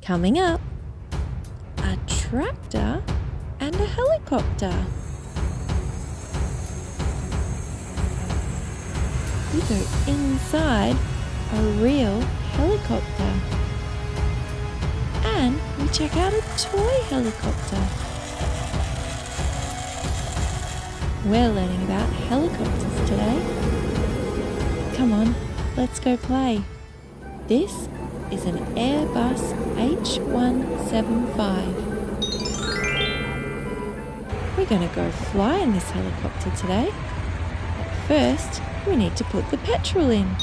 Coming up, a tractor and a helicopter. We go inside a real helicopter. And we check out a toy helicopter. We're learning about helicopters today. Come on, let's go play. This is an Airbus H175. We're going to go fly in this helicopter today. But first, we need to put the petrol in.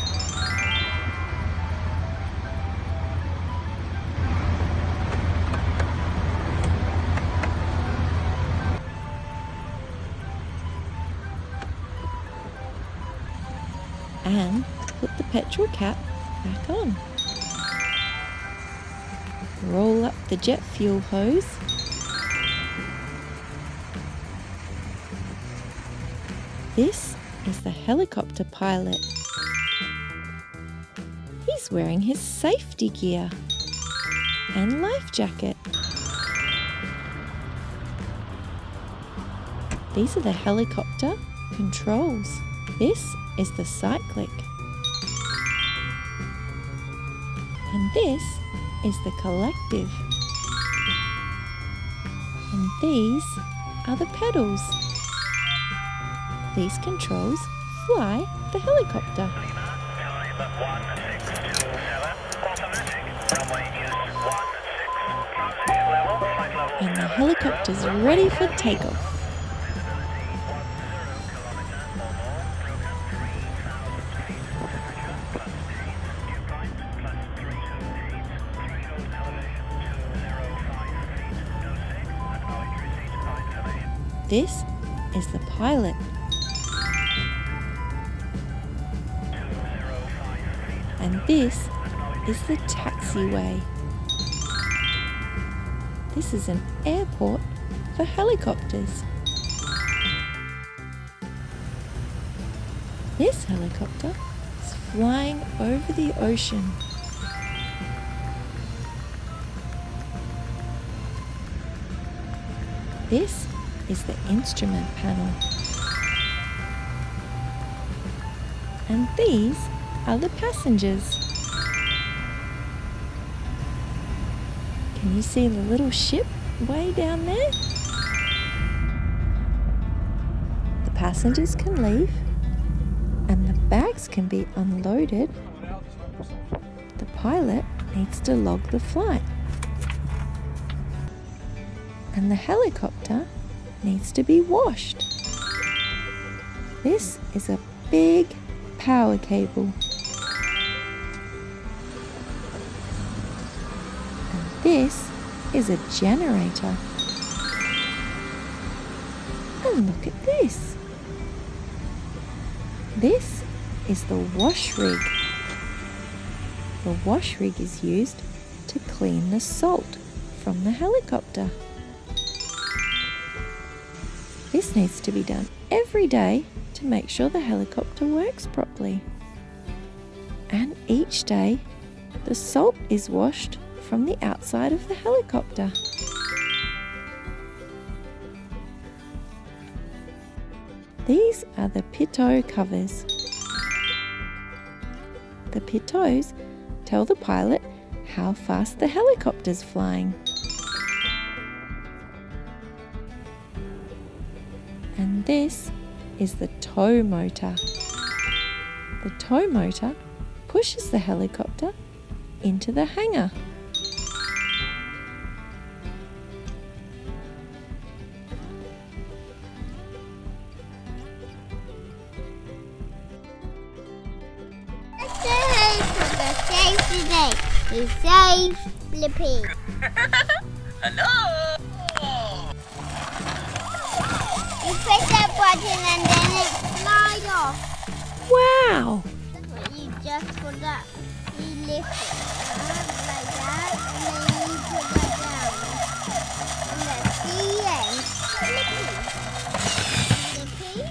And put the petrol cap back on. Roll up the jet fuel hose. This is the helicopter pilot. He's wearing his safety gear and life jacket. These are the helicopter controls. This is the cyclic. And this is the collective. And these are the pedals. These controls fly the helicopter. And the helicopter's ready for takeoff. This is the pilot. And this is the taxiway. This is an airport for helicopters. This helicopter is flying over the ocean. This is the instrument panel. And these are the passengers. Can you see the little ship way down there? The passengers can leave and the bags can be unloaded. The pilot needs to log the flight. And the helicopter needs to be washed. This is a big power cable. And this is a generator. And look at this. This is the wash rig. The wash rig is used to clean the salt from the helicopter. This needs to be done every day to make sure the helicopter works properly. And each day, the salt is washed from the outside of the helicopter. These are the pitot covers. The pitots tell the pilot how fast the helicopter's flying. And this is the tow motor. The tow motor pushes the helicopter into the hangar. He saves BLiPPi. Hello! You press that button and then it flies off. Wow! But you just put that, you lift it like that, and then you put that down. And that's the end. BLiPPi. BLiPPi.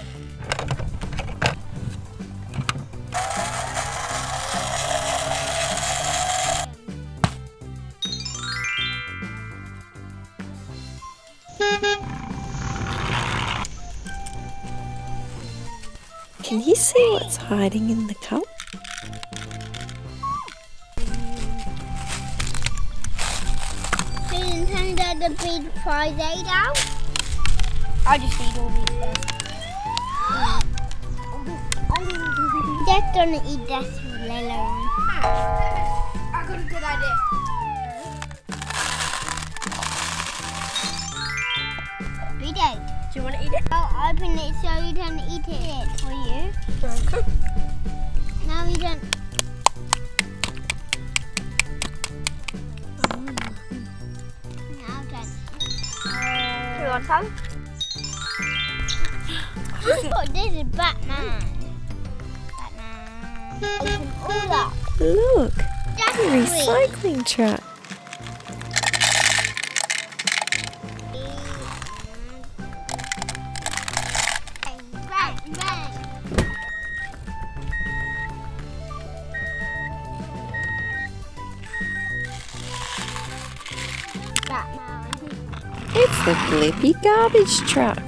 Can you see what's hiding in the cup? So you turn the big fries out? I'll just eat all these first. Just gonna eat that later on. I got a good idea. Eat it. Do you want to eat it? I'll open it so you can eat it for you. Okay. Now we don't. Now then. Do you want some? Oh, this is Batman. Open all up. Look, That's a recycling truck. Bang, bang. Batman. It's the BLiPPi garbage truck.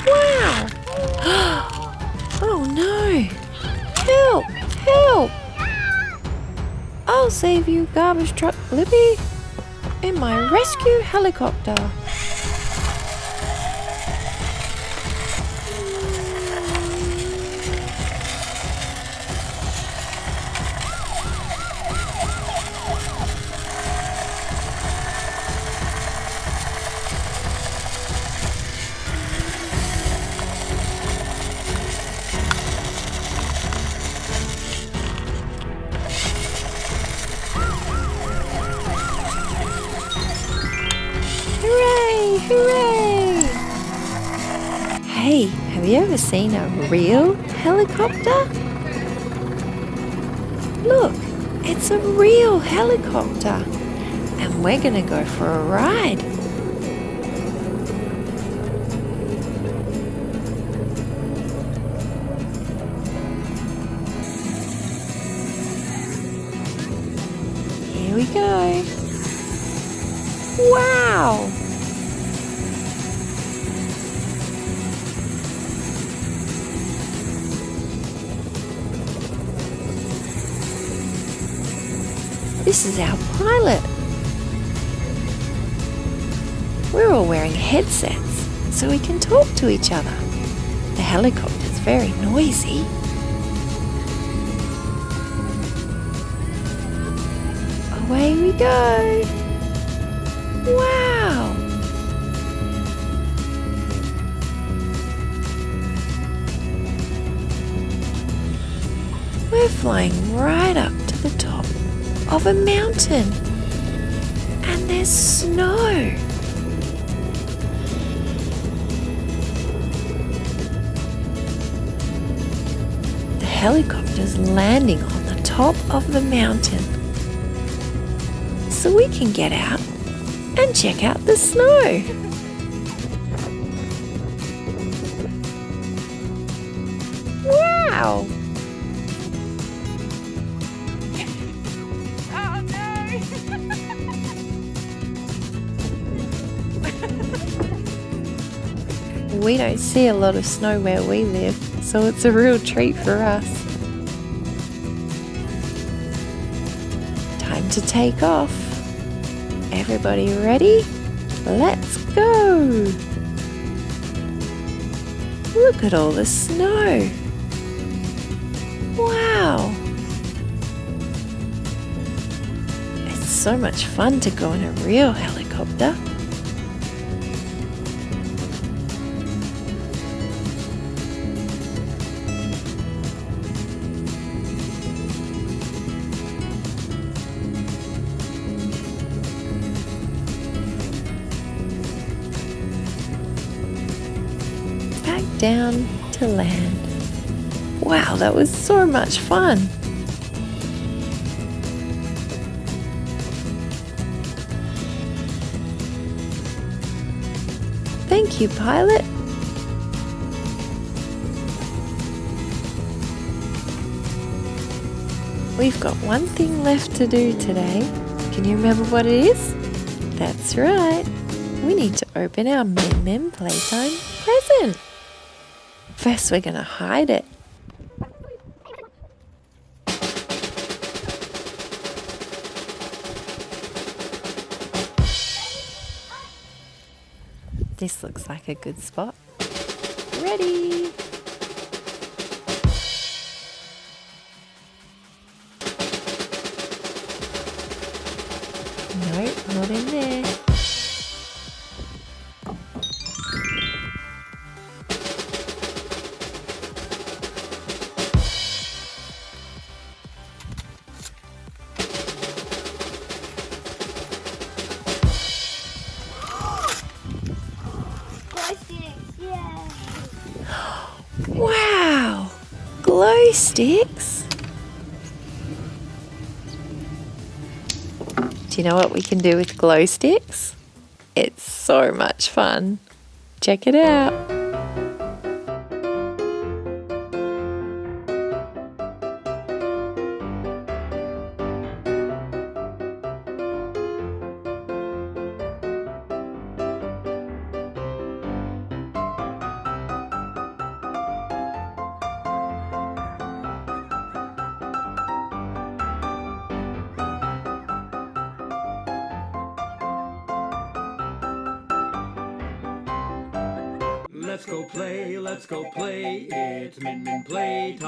Wow! Oh no! Help! Help! I'll save you, garbage truck BLiPPi, in my rescue helicopter. Hooray! Hooray! Hey, have you ever seen a real helicopter? Look, it's a real helicopter, and we're gonna go for a ride. Here we go. Wow! This is our pilot. We're all wearing headsets so we can talk to each other. The helicopter's very noisy. Away we go! Wow! We're flying right up to the top of a mountain, and there's snow. The helicopter's landing on the top of the mountain, so we can get out and check out the snow. Wow! Oh no! We don't see a lot of snow where we live, so it's a real treat for us. Time to take off. Everybody ready? Let's go! Look at all the snow. Wow! It's so much fun to go in a real helicopter. Back down to land. Wow, that was so much fun. Thank you, pilot. We've got one thing left to do today. Can you remember what it is? That's right. We need to open our Min Min Playtime present. First, we're going to hide it This looks like a good spot. Ready! No, not in there. Wow! Glow sticks! Do you know what we can do with glow sticks? It's so much fun. Check it out. Let's go play, it's Min Min Playtime.